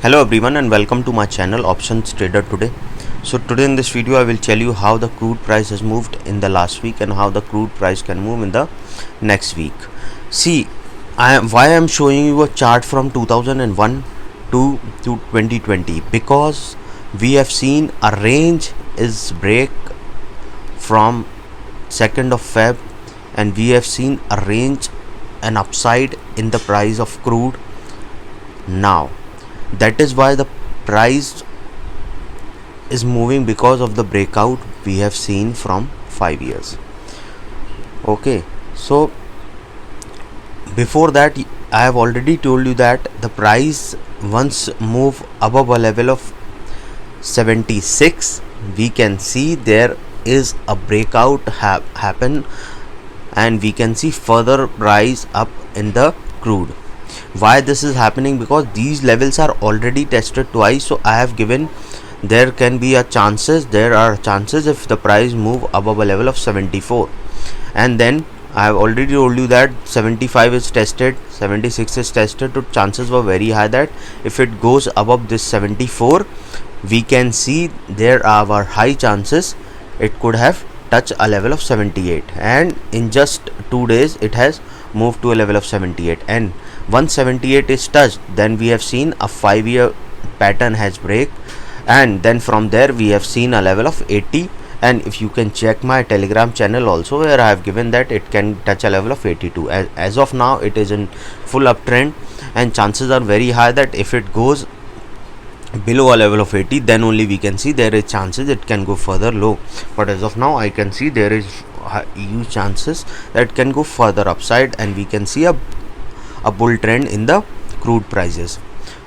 Hello everyone and welcome to my channel Options Trader today. So today in this video I will tell you how the crude price has moved in the last week and how the crude price can move in the next week. See, why I am showing you a chart from 2001 to 2020, because we have seen a range is break from 2nd of Feb, and we have seen a range and upside in the price of crude now. That is why the price is moving, because of the breakout we have seen from 5 years. Okay, so before that I have already told you that the price once move above a level of 76, we can see there is a breakout happen, and we can see further rise up in the crude. Why this is happening? Because these levels are already tested twice. So I have given there are chances if the price move above a level of 74, and then I have already told you that 75 is tested, 76 is tested, so chances were very high that if it goes above this 74, we can see there are high chances it could have touched a level of 78, and in just 2 days it has moved to a level of 78, and once 78 is touched, then we have seen a 5-year pattern has break, and then from there we have seen a level of 80. And if you can check my Telegram channel also, where I have given that it can touch a level of 82. As of now it is in full uptrend, and chances are very high that if it goes below a level of 80, then only we can see there is chances it can go further low. But as of now I can see there is huge chances that it can go further upside, and we can see a bull trend in the crude prices.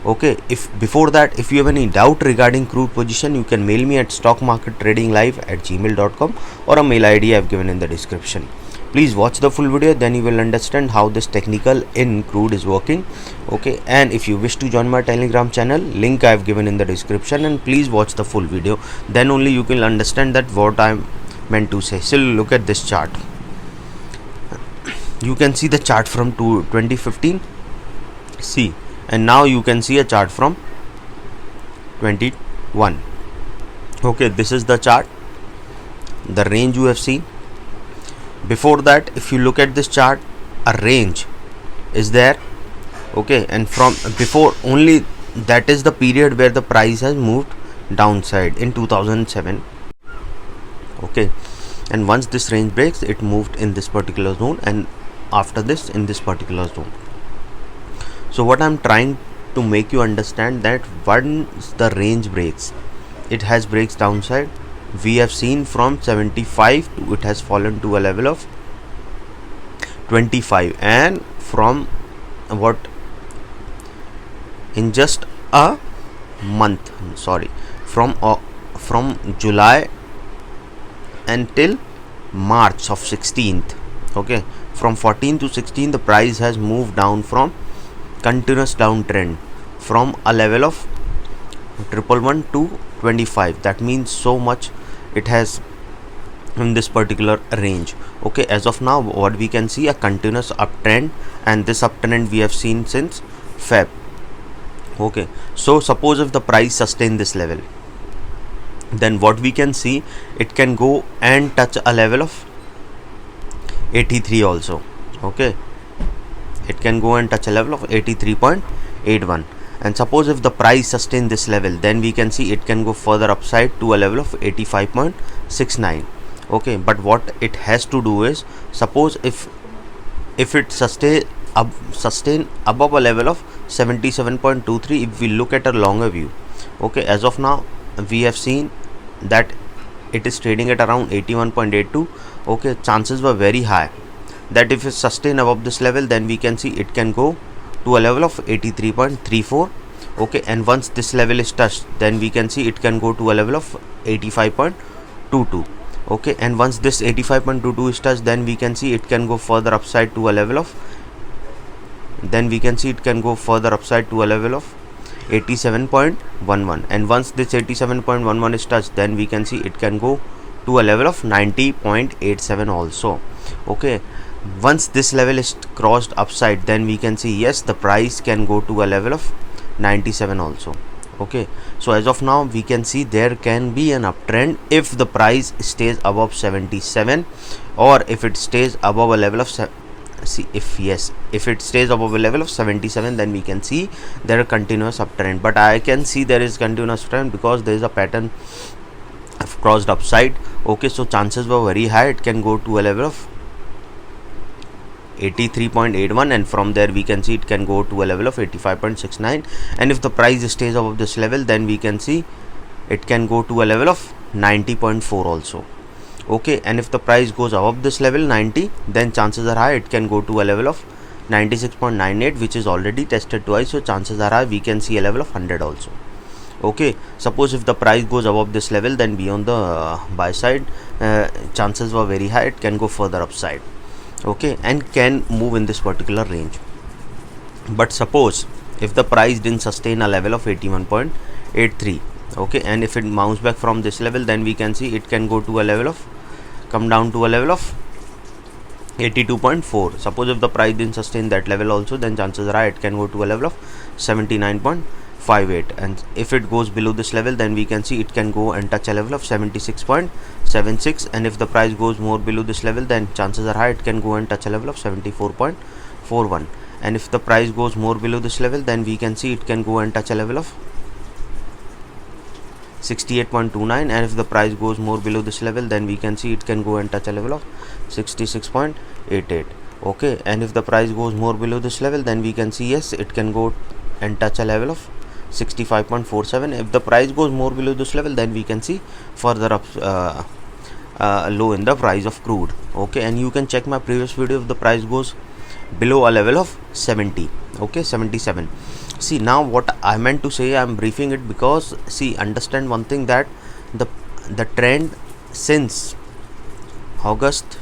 Okay, if before that if you have any doubt regarding crude position, you can mail me at stockmarkettradinglive@gmail.com, or a mail ID I have given in the description. Please watch the full video, then you will understand how this technical in crude is working. Okay, and if you wish to join my Telegram channel, link I have given in the description, and please watch the full video, then only you can understand that what I am meant to say. So look at this chart. You can see the chart from 2015, see, and now you can see a chart from 21. Okay, this is the chart, the range you have seen. Before that, if you look at this chart, a range is there. Okay, and from before only, that is the period where the price has moved downside in 2007. Okay, and once this range breaks, it moved in this particular zone, and after this in this particular zone. So what I'm trying to make you understand, that once the range breaks, it has breaks downside. We have seen from 75 to it has fallen to a level of 25, and from what in just a month, from July until March of 16th. Okay, from 14 to 16 the price has moved down from continuous downtrend from a level of 111 to 25. That means so much it has in this particular range. Okay, as of now what we can see, a continuous uptrend, and this uptrend we have seen since Feb. Okay, so suppose if the price sustain this level, then what we can see, it can go and touch a level of 83 also. Okay, it can go and touch a level of 83.81, and suppose if the price sustain this level, then we can see it can go further upside to a level of 85.69. okay, but what it has to do is, suppose if it sustain above a level of 77.23, if we look at a longer view. Okay, as of now we have seen that it is trading at around 81.82. okay, chances were very high that if it sustain above this level, then we can see it can go to a level of 83.34. okay, and once this level is touched, then we can see it can go to a level of 85.22. okay, and once this 85.22 is touched, then we can see it can go further upside to a level of 87.11, and once this 87.11 is touched, then we can see it can go to a level of 90.87 also. Okay, once this level is crossed upside, then we can see yes, the price can go to a level of 97 also. Okay, so as of now we can see there can be an uptrend if the price stays above 77, or if it stays above a level of if it stays above a level of 77, then we can see there are continuous uptrend. But I can see there is continuous trend because there is a pattern of crossed upside. Okay, so chances were very high it can go to a level of 83.81, and from there we can see it can go to a level of 85.69, and if the price stays above this level, then we can see it can go to a level of 90.4 also. Okay, and if the price goes above this level 90, then chances are high it can go to a level of 96.98, which is already tested twice, so chances are high we can see a level of 100 also. Okay, suppose if the price goes above this level, then beyond the buy side, chances were very high it can go further upside. Okay, and can move in this particular range. But suppose if the price didn't sustain a level of 81.83, okay, and if it mounts back from this level, then we can see it can go to a level of come down to a level of 82.4. suppose if the price didn't sustain that level also, then chances are it can go to a level of 79.58, and if it goes below this level, then we can see it can go and touch a level of 76.76, and if the price goes more below this level, then chances are high it can go and touch a level of 74.41, and if the price goes more below this level, then we can see it can go and touch a level of 68.29, and if the price goes more below this level, then we can see it can go and touch a level of 66.88. okay, and if the price goes more below this level, then we can see yes, it can go and touch a level of 65.47. if the price goes more below this level, then we can see further up low in the price of crude. Okay, and you can check my previous video if the price goes below a level of 70, okay, 77. See, now what I meant to say, I'm briefing it because see, understand one thing, that the trend since August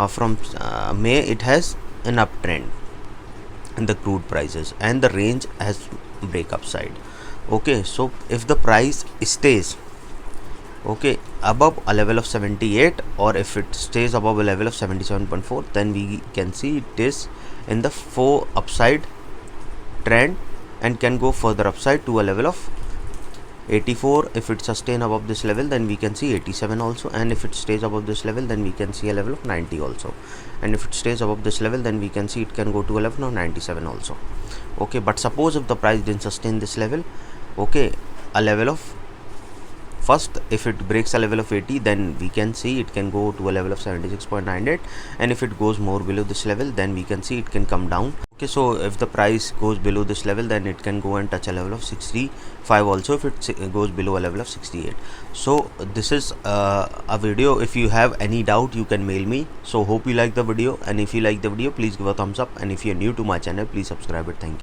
from May, it has an uptrend in the crude prices, and the range has break upside. Okay, so if the price stays okay above a level of 78, or if it stays above a level of 77.4, then we can see it is in the 4 upside trend and can go further upside to a level of 84. if it sustain above this level, then we can see 87 also, and if it stays above this level, then we can see a level of 90 also, and if it stays above this level, then we can see it can go to a level of 97 also. Okay, but suppose if the price didn't sustain this level, okay, a level of first, if it breaks a level of 80, then we can see it can go to a level of 76.98, and if it goes more below this level, then we can see it can come down. Okay, so if the price goes below this level, then it can go and touch a level of 65 also, if it goes below a level of 68. so this is a video. If you have any doubt, you can mail me. So hope you like the video, and if you like the video, please give a thumbs up, and if you're new to my channel, please subscribe it. Thank you.